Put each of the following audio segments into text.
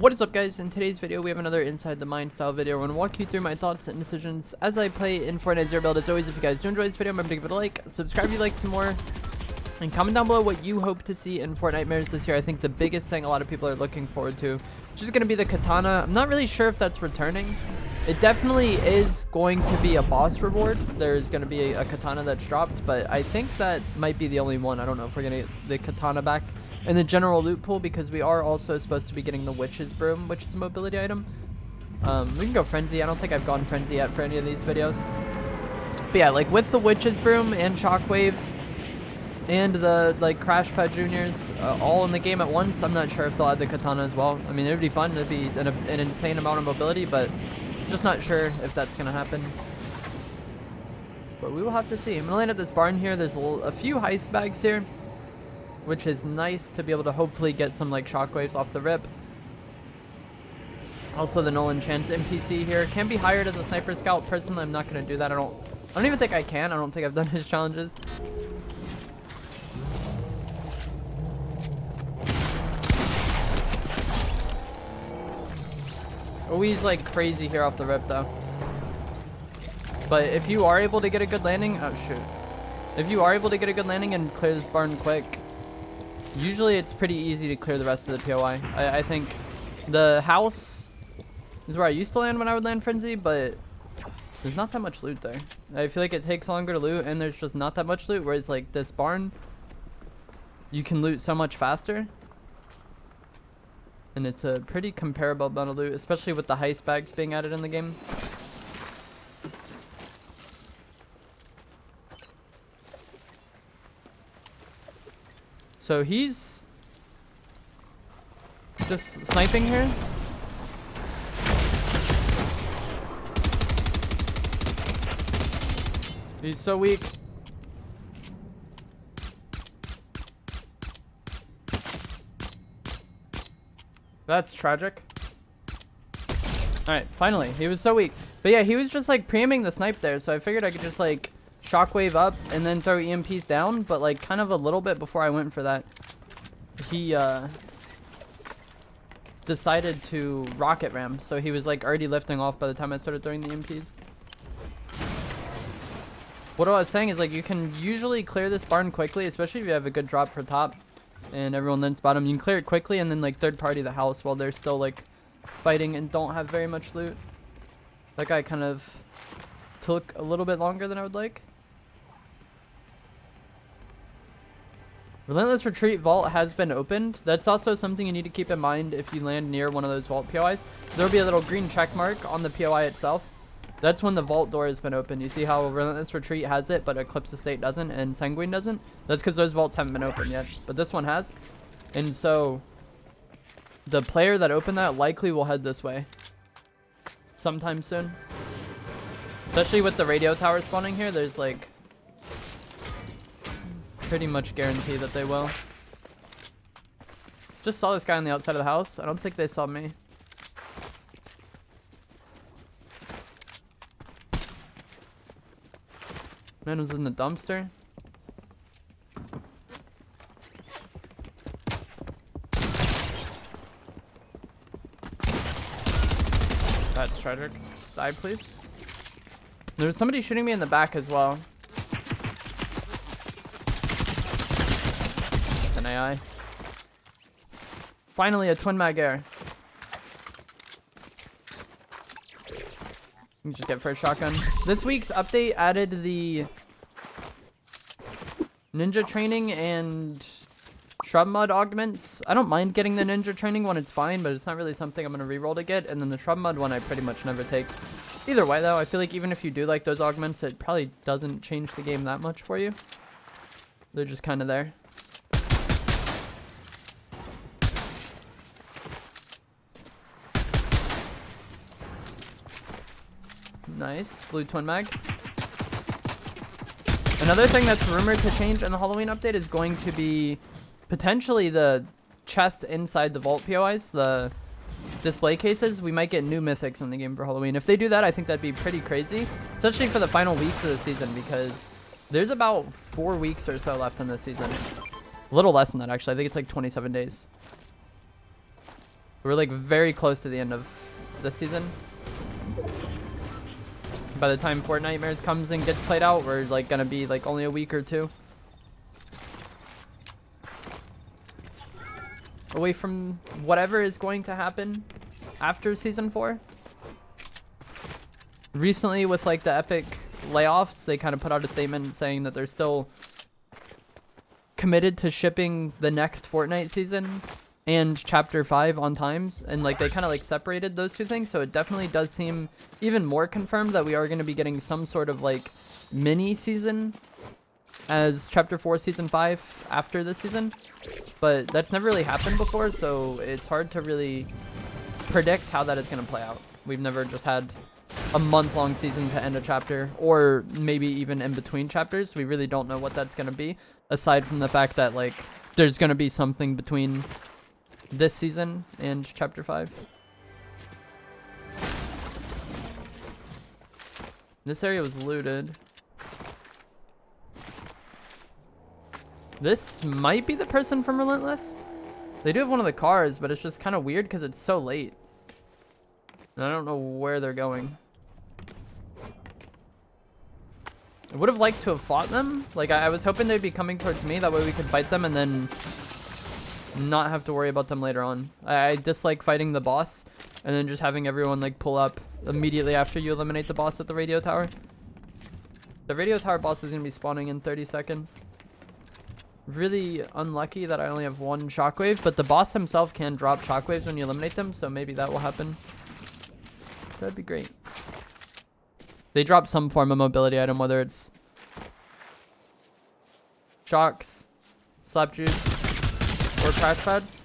What is up, guys? In today's video we have another Inside the Mind style video. I'm going to walk you through my thoughts and decisions as I play in Fortnite Zero Build. As always, if you guys do enjoy this video, remember to give it a like, subscribe if you like some more, and comment down below what you hope to see in Fortnitemares this year. I think the biggest thing a lot of people are looking forward to is just going to be the katana. I'm not really sure if that's returning. It definitely is going to be a boss reward. There's going to be a katana that's dropped, but I think that might be the only one. I don't know if we're going to get the katana back in the general loot pool, because we are also supposed to be getting the witch's broom, which is a mobility item. We can go frenzy. I don't think I've gone frenzy yet for any of these videos. But yeah, like with the witch's broom and shockwaves and the like crash pad juniors all in the game at once, I'm not sure if they'll add the katana as well. I mean, it would be fun. It'd be an insane amount of mobility, but just not sure if that's gonna happen. But we will have to see. I'm gonna land at this barn here. There's a few heist bags here, which is nice to be able to hopefully get some like shockwaves off the rip. Also, the Nolan Chance NPC here can be hired as a sniper scout. Personally, I'm not going to do that. I don't even think I can. I don't think I've done his challenges. Always like crazy here off the rip though. But if you are able to get a good landing, oh shoot. If you are able to get a good landing and clear this barn quick, usually it's pretty easy to clear the rest of the POI. I think the house is where I used to land when I would land frenzy, but there's not that much loot there. I feel like it takes longer to loot, and there's just not that much loot, whereas like this barn, you can loot so much faster. And it's a pretty comparable amount of loot, especially with the heist bags being added in the game. So he's just sniping here. He's so weak. That's tragic. Alright, finally. He was so weak. But yeah, he was just like pre-aiming the snipe there, so I figured I could just like shockwave up and then throw EMPs down, but like kind of a little bit before I went for that, he decided to rocket ram, so he was like already lifting off by the time I started throwing the EMPs. What I was saying is like you can usually clear this barn quickly, especially if you have a good drop for top and everyone then spot him. You can clear it quickly and then like third party the house while they're still like fighting and don't have very much loot. That guy kind of took a little bit longer than I would like. Relentless Retreat Vault has been opened. That's also something you need to keep in mind if you land near one of those vault POIs. There'll be a little green check mark on the POI itself. That's when the vault door has been opened. You see how Relentless Retreat has it, but Eclipse Estate doesn't, and Sanguine doesn't? That's because those vaults haven't been opened yet, but this one has. And so the player that opened that likely will head this way sometime soon. Especially with the radio tower spawning here, there's like pretty much guarantee that they will. Just saw this guy on the outside of the house. I don't think they saw me. Man was in the dumpster. That's tragic. Die, please. There was somebody shooting me in the back as well. An AI. Finally, a twin mag air. You can just get first shotgun. This week's update added the ninja training and shrub mud augments. I don't mind getting the ninja training one, it's fine, but it's not really something I'm going to reroll to get. And then the shrub mud one I pretty much never take. Either way though, I feel like even if you do like those augments, it probably doesn't change the game that much for you. They're just kind of there. Nice. Blue twin mag. Another thing that's rumored to change in the Halloween update is going to be potentially the chest inside the vault POIs, the display cases. We might get new mythics in the game for Halloween. If they do that, I think that'd be pretty crazy, especially for the final weeks of the season, because there's about 4 weeks or so left in this season. A little less than that, actually. I think it's like 27 days. We're like very close to the end of this season. By the time Fortnitemares comes and gets played out, we're like gonna be like only a week or two away from whatever is going to happen after season 4. Recently, with like the Epic layoffs, they kind of put out a statement saying that they're still committed to shipping the next Fortnite season and chapter 5 on time, and like they kind of like separated those two things, so it definitely does seem even more confirmed that we are going to be getting some sort of like mini season as chapter 4 season 5 after this season, but that's never really happened before, so it's hard to really predict how that is going to play out. We've never just had a month-long season to end a chapter, or maybe even in between chapters. We really don't know what that's going to be, aside from the fact that like there's going to be something between this season and chapter 5. This area was looted. This might be the person from Relentless. They do have one of the cars, but it's just kind of weird because it's so late. And I don't know where they're going. I would have liked to have fought them. Like, I was hoping they'd be coming towards me. That way we could fight them and then not have to worry about them later on. I dislike fighting the boss and then just having everyone, like, pull up immediately after you eliminate the boss at the radio tower. The radio tower boss is going to be spawning in 30 seconds. Really unlucky that I only have one shockwave, but the boss himself can drop shockwaves when you eliminate them, so maybe that will happen. That'd be great. They drop some form of mobility item, whether it's shocks, slap juice, or crash pads.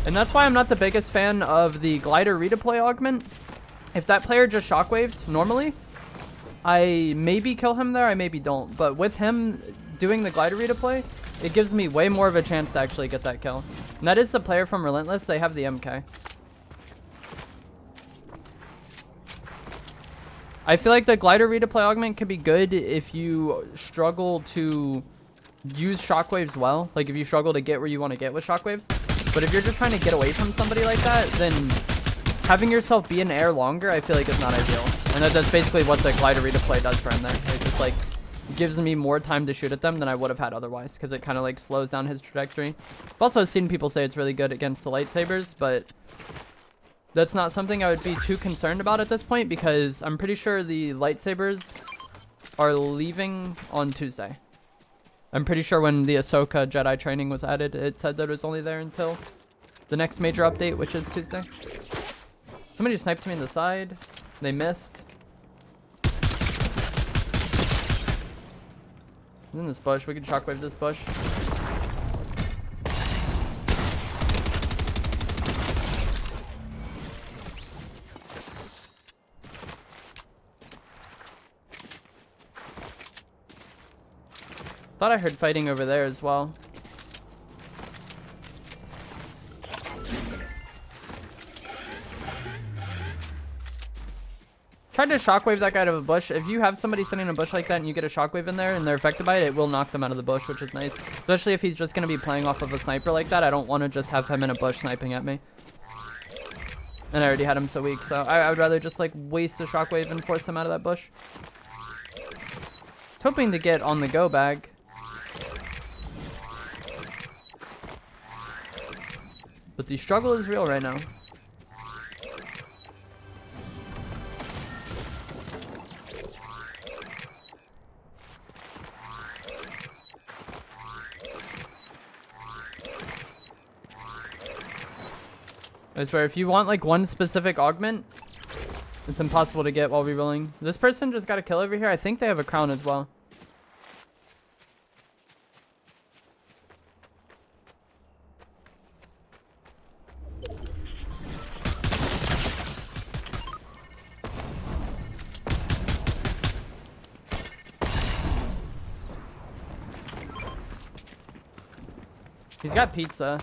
And that's why I'm not the biggest fan of the glider redeploy augment. If that player just shockwaved normally, I maybe kill him there, I maybe don't. But with him doing the glider redeploy, it gives me way more of a chance to actually get that kill. And that is the player from Relentless. They have the MK. I feel like the glider redeploy augment could be good if you struggle to use shockwaves well. Like if you struggle to get where you want to get with shockwaves. But if you're just trying to get away from somebody like that, then having yourself be in air longer, I feel like is not ideal. And that's basically what the glider redeploy does for him there. It just like gives me more time to shoot at them than I would have had otherwise, because it kind of like slows down his trajectory. I've also seen people say it's really good against the lightsabers, but that's not something I would be too concerned about at this point, because I'm pretty sure the lightsabers are leaving on Tuesday. I'm pretty sure when the Ahsoka Jedi training was added, it said that it was only there until the next major update, which is Tuesday. Somebody sniped me in the side. They missed. He's in this bush. We can shockwave this bush. Thought I heard fighting over there as well. Tried to shockwave that guy out of a bush. If you have somebody sitting in a bush like that and you get a shockwave in there and they're affected by it, it will knock them out of the bush, which is nice. Especially if he's just going to be playing off of a sniper like that. I don't want to just have him in a bush sniping at me. And I already had him so weak, so I would rather just like waste a shockwave and force him out of that bush. Hoping to get on the go bag. But the struggle is real right now. I swear, if you want like one specific augment, it's impossible to get while rerolling. This person just got a kill over here. I think they have a crown as well. He's got pizza.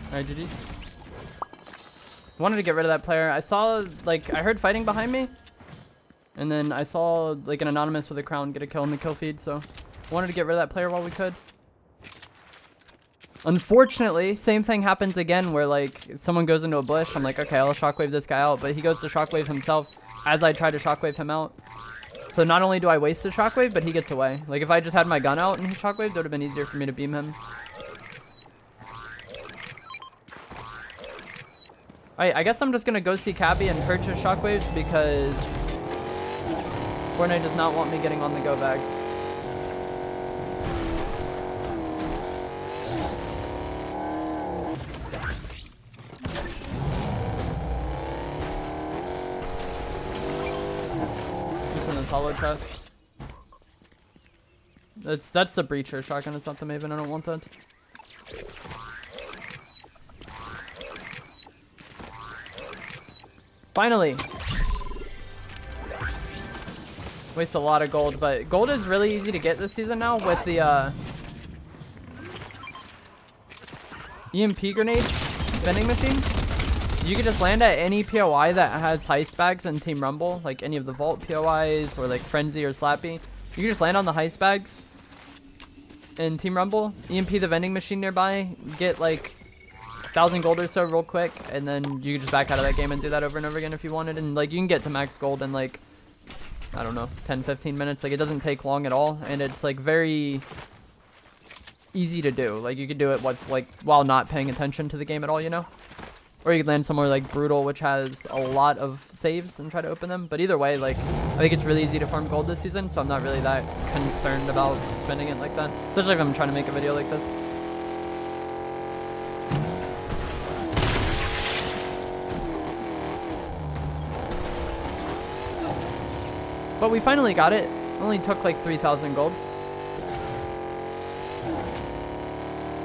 Alright, GG. Wanted to get rid of that player. I saw, like, I heard fighting behind me. And then I saw, like, an anonymous with a crown get a kill in the kill feed, so wanted to get rid of that player while we could. Unfortunately, same thing happens again where like someone goes into a bush. I'm like, okay, I'll shockwave this guy out, but he goes to shockwave himself as I try to shockwave him out. So not only do I waste the shockwave, but he gets away. Like if I just had my gun out and he shockwaved, it would have been easier for me to beam him. Alright, I guess I'm just gonna go see Cabby and purchase shockwaves because Fortnite does not want me getting on the go bag. Hollow chest. That's the breacher shotgun. It's not the Maven. I don't want that. Finally. Waste a lot of gold, but gold is really easy to get this season now with the EMP grenade vending machine. You can just land at any POI that has heist bags in Team Rumble, like any of the Vault POIs or like Frenzy or Slappy. You can just land on the heist bags in Team Rumble, EMP the vending machine nearby, get like 1,000 gold or so real quick, and then you can just back out of that game and do that over and over again if you wanted. And like you can get to max gold in like, I don't know, 10-15 minutes. Like it doesn't take long at all, and it's like very easy to do. Like you can do it while not paying attention to the game at all, you know? Or you could land somewhere like Brutal, which has a lot of saves, and try to open them. But either way, like, I think it's really easy to farm gold this season, so I'm not really that concerned about spending it like that. Especially if I'm trying to make a video like this. But we finally got it. Only took like 3,000 gold.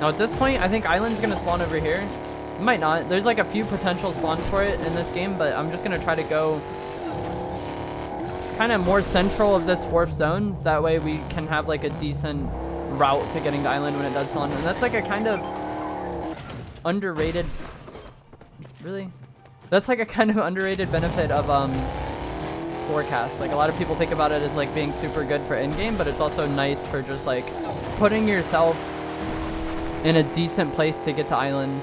Now at this point, I think Island's gonna spawn over here. It might not. There's like a few potential spawns for it in this game, but I'm just gonna try to go kind of more central of this fourth zone. That way we can have like a decent route to getting to Island when it does spawn. And that's like a kind of underrated, really? That's like a kind of underrated benefit of forecast. Like a lot of people think about it as like being super good for in-game, but it's also nice for just like putting yourself in a decent place to get to Island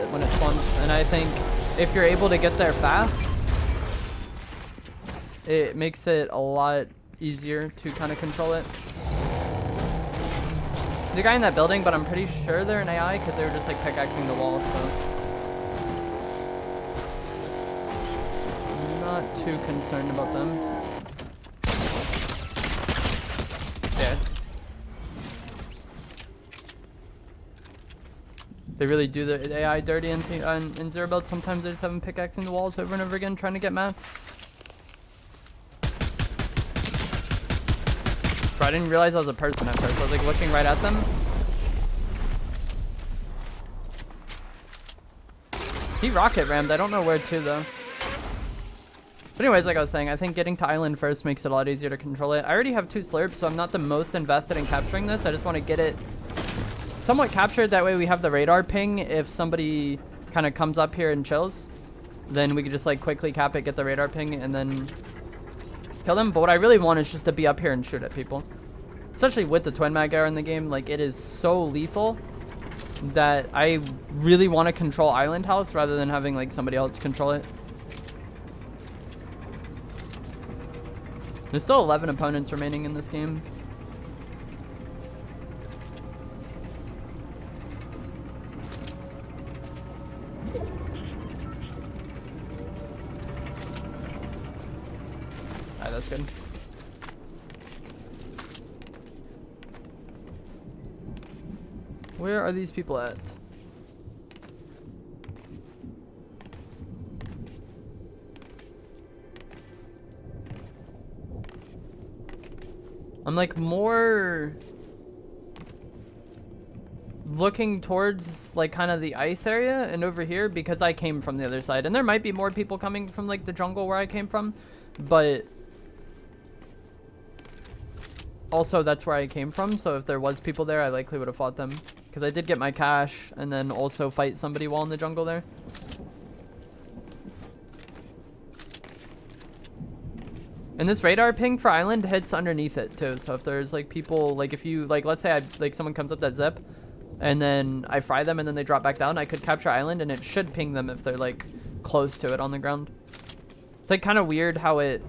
when it spawns. And I think if you're able to get there fast, it makes it a lot easier to kind of control it. There's a guy in that building, but I'm pretty sure they're an AI because they were just like pickaxing the wall, so I'm not too concerned about them. Yeah. They really do the AI dirty in Zero Build. Sometimes they just have them pickaxing the walls over and over again, trying to get mats. Bro, I didn't realize I was a person at first. I was like looking right at them. He rocket rammed. I don't know where to though. But anyways, like I was saying, I think getting to Island first makes it a lot easier to control it. I already have 2 slurps, so I'm not the most invested in capturing this. I just want to get it somewhat captured. That way we have the radar ping. If somebody kind of comes up here and chills, then we could just like quickly cap it, get the radar ping, and then kill them. But what I really want is just to be up here and shoot at people. Especially with the twin mag arrow in the game, like it is so lethal that I really want to control Island House rather than having like somebody else control it. There's still 11 opponents remaining in this game. Alright, that's good. Where are these people at? I'm like more looking towards like kind of the ice area and over here because I came from the other side, and there might be more people coming from like the jungle where I came from, but also that's where I came from, so if there was people there I likely would have fought them because I did get my cash and then also fight somebody while in the jungle there. And this radar ping for Island hits underneath it too, so if there's like people, like if you like, let's say like someone comes up that zip, and then I fry them, and then they drop back down. I could capture island, and it should ping them if they're like close to it on the ground. It's like kind of weird how it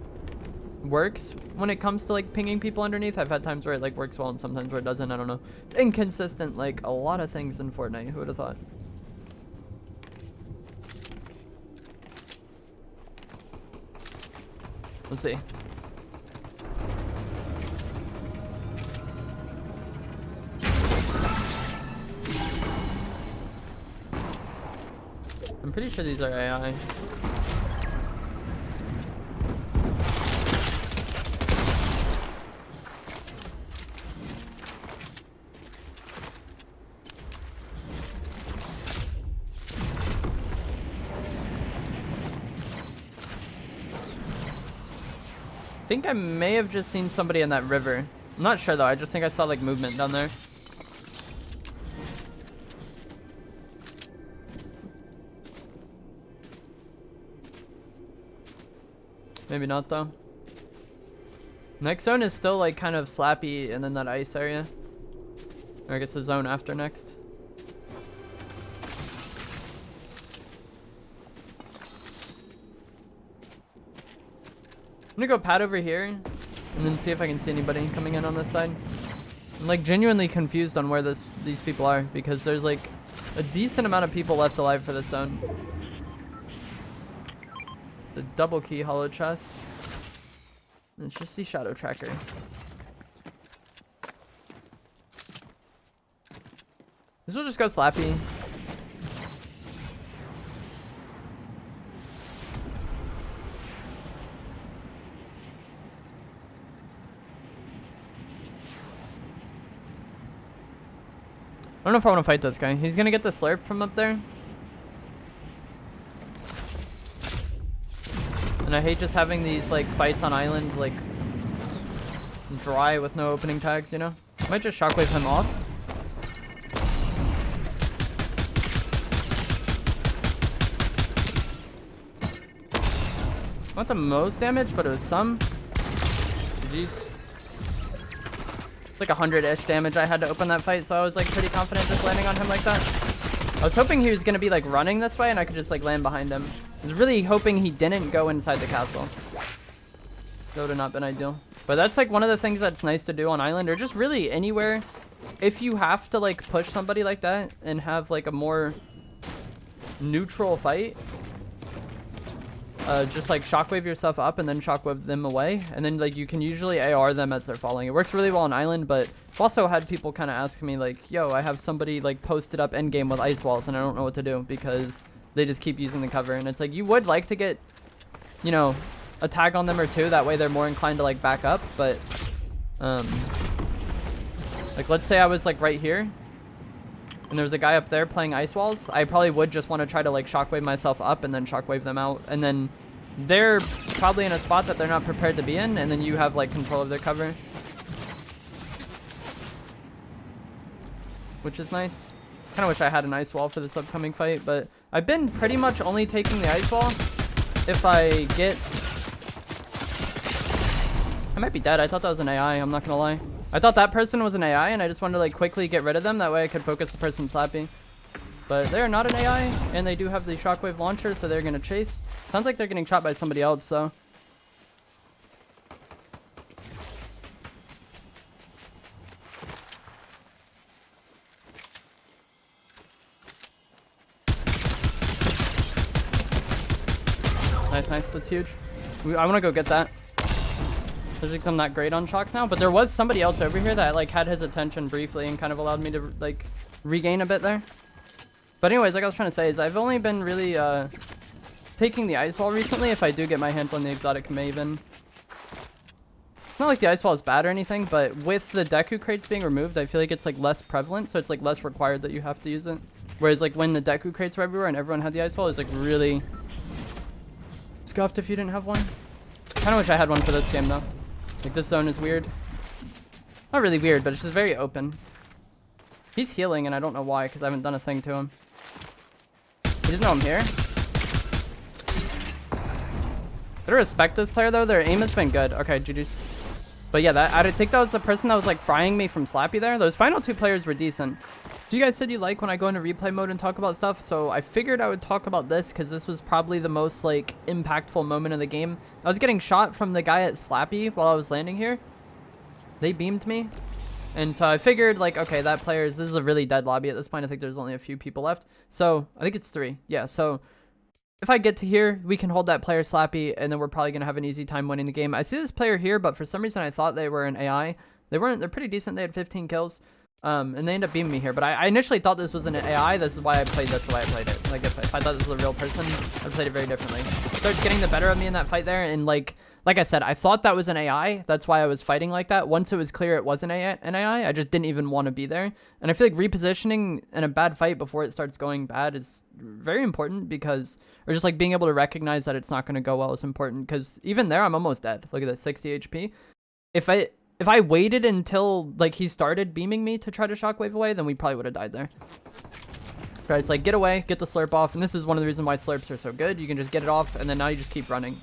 works when it comes to like pinging people underneath. I've had times where it like works well and sometimes where it doesn't. I don't know. It's inconsistent like a lot of things in Fortnite. Who would have thought? Let's see. I'm pretty sure these are AI. I think I may have just seen somebody in that river. I'm not sure though. I just think I saw like movement down there. Maybe not though. Next zone is still like kind of slappy, and then that ice area. Or I guess the zone after next. I'm gonna go pad over here and then see if I can see anybody coming in on this side. I'm like genuinely confused on where these people are, because there's like a decent amount of people left alive for this zone. It's a double key hollow chest. And it's just the shadow tracker. This will just go slappy. I don't know if I want to fight this guy. He's gonna get the slurp from up there. And I hate just having these like fights on island like dry with no opening tags, you know? I might just shockwave him off. Not the most damage, but it was some. GG's. Like 100-ish damage I had to open that fight, so I was like pretty confident just landing on him like that. I was hoping he was gonna be like running this way and I could just like land behind him. I was really hoping he didn't go inside the castle. That would have not been ideal. But that's like one of the things that's nice to do on island, or just really anywhere. If you have to like push somebody like that and have like a more neutral fight, just like shockwave yourself up and then shockwave them away, and then like you can usually AR them as they're falling. It works really well on island, but I've also had people kind of ask me like, yo, I have somebody like posted up endgame with ice walls and I don't know what to do because they just keep using the cover. And it's like, you would like to get, you know, a tag on them or two, that way they're more inclined to like back up. But like let's say I was like right here and there's a guy up there playing ice walls, I probably would just want to try to like shockwave myself up and then shockwave them out, and then they're probably in a spot that they're not prepared to be in, and then you have like control of their cover, which is nice. Kind of wish I had an ice wall for this upcoming fight, but I've been pretty much only taking the ice wall if I get... I might be dead. I thought that was an AI, I'm not gonna lie. I thought that person was an AI, and I just wanted to like quickly get rid of them. That way I could focus the person slapping. But they're not an AI, and they do have the shockwave launcher, so they're gonna chase. Sounds like they're getting shot by somebody else, so. Nice, nice. That's huge. I want to go get that. Physics, I'm not great on shocks now, but there was somebody else over here that like had his attention briefly and kind of allowed me to like regain a bit there. But anyways, like I was trying to say is I've only been really taking the ice wall recently. If I do get my hands on the exotic Maven, it's not like the ice wall is bad or anything, but with the Deku crates being removed, I feel like it's like less prevalent, so it's like less required that you have to use it. Whereas like when the Deku crates were everywhere and everyone had the ice wall, it's like really scuffed if you didn't have one. Kind of wish I had one for this game though. Like this zone is weird. Not really weird, but it's just very open. He's healing and I don't know why, because I haven't done a thing to him. He doesn't know I'm here. Gotta respect this player though. Their aim has been good. Okay, GG's. But yeah, I think that was the person that was like frying me from Slappy there. Those final two players were decent. So you guys said you like when I go into replay mode and talk about stuff, so I figured I would talk about this because this was probably the most, like, impactful moment of the game. I was getting shot from the guy at Slappy while I was landing here. They beamed me. And so I figured, like, okay, that this is a really dead lobby at this point. I think there's only a few people left. So, I think it's 3. Yeah, so if I get to here, we can hold that player Slappy, and then we're probably going to have an easy time winning the game. I see this player here, but for some reason I thought they were an AI. They weren't. They're pretty decent. They had 15 kills. And they end up beaming me here. But I initially thought this was an AI. This is why I played this the way I played it. Like, if I thought this was a real person, I played it very differently. Starts getting the better of me in that fight there. And, like I said, I thought that was an AI. That's why I was fighting like that. Once it was clear it wasn't an AI, I just didn't even want to be there. And I feel like repositioning in a bad fight before it starts going bad is very important because... Or just, like, being able to recognize that it's not going to go well is important. Because even there, I'm almost dead. Look at this, 60 HP. If I waited until, like, he started beaming me to try to shockwave away, then we probably would have died there. Right, it's like, get away, get the slurp off, and this is one of the reasons why slurps are so good. You can just get it off, and then now you just keep running.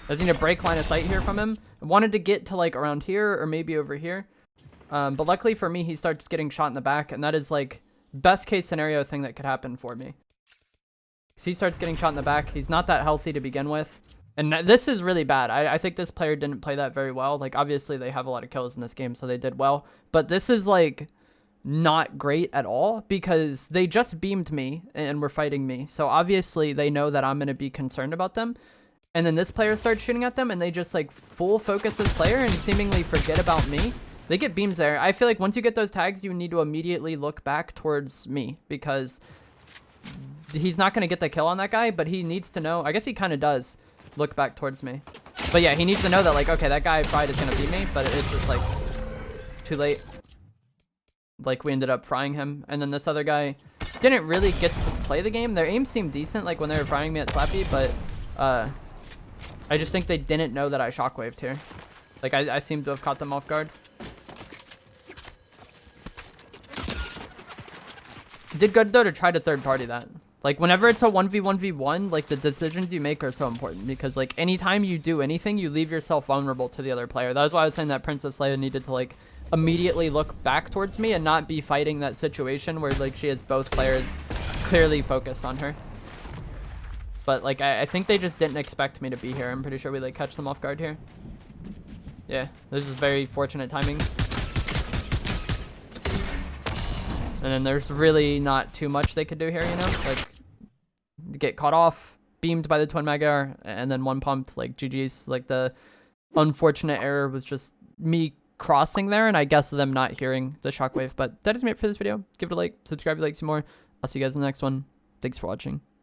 I just need to break line of sight here from him. I wanted to get to, like, around here, or maybe over here. But luckily for me, he starts getting shot in the back, and that is, like, best case scenario thing that could happen for me. Because he starts getting shot in the back. He's not that healthy to begin with. And this is really bad. I think this player didn't play that very well. Like, obviously, they have a lot of kills in this game, so they did well. But this is, like, not great at all because they just beamed me and were fighting me. So, obviously, they know that I'm going to be concerned about them. And then this player starts shooting at them, and they just, like, full focus this player and seemingly forget about me. They get beams there. I feel like once you get those tags, you need to immediately look back towards me because he's not going to get the kill on that guy, but he needs to know. I guess he kind of does. Look back towards me. But yeah, he needs to know that, like, okay, that guy fried is gonna beat me, but it's just like too late. Like, we ended up frying him, and then this other guy didn't really get to play the game. Their aim seemed decent, like when they were frying me at Slappy, but I just think they didn't know that I shockwaved here. Like, I seem to have caught them off guard. Did good though to try to third party that. Like, whenever it's a 1v1v1, like, the decisions you make are so important because, like, anytime you do anything, you leave yourself vulnerable to the other player. That was why I was saying that Princess Leia needed to, like, immediately look back towards me and not be fighting that situation where, like, she has both players clearly focused on her. But, like, I think they just didn't expect me to be here. I'm pretty sure we, like, catch them off guard here. Yeah, this is very fortunate timing. And then there's really not too much they could do here, you know? Like, get caught off, beamed by the Twin Mega, and then one pumped, like, GG's. Like, the unfortunate error was just me crossing there, and I guess them not hearing the shockwave. But that is it for this video. Give it a like, subscribe if you like some more. I'll see you guys in the next one. Thanks for watching.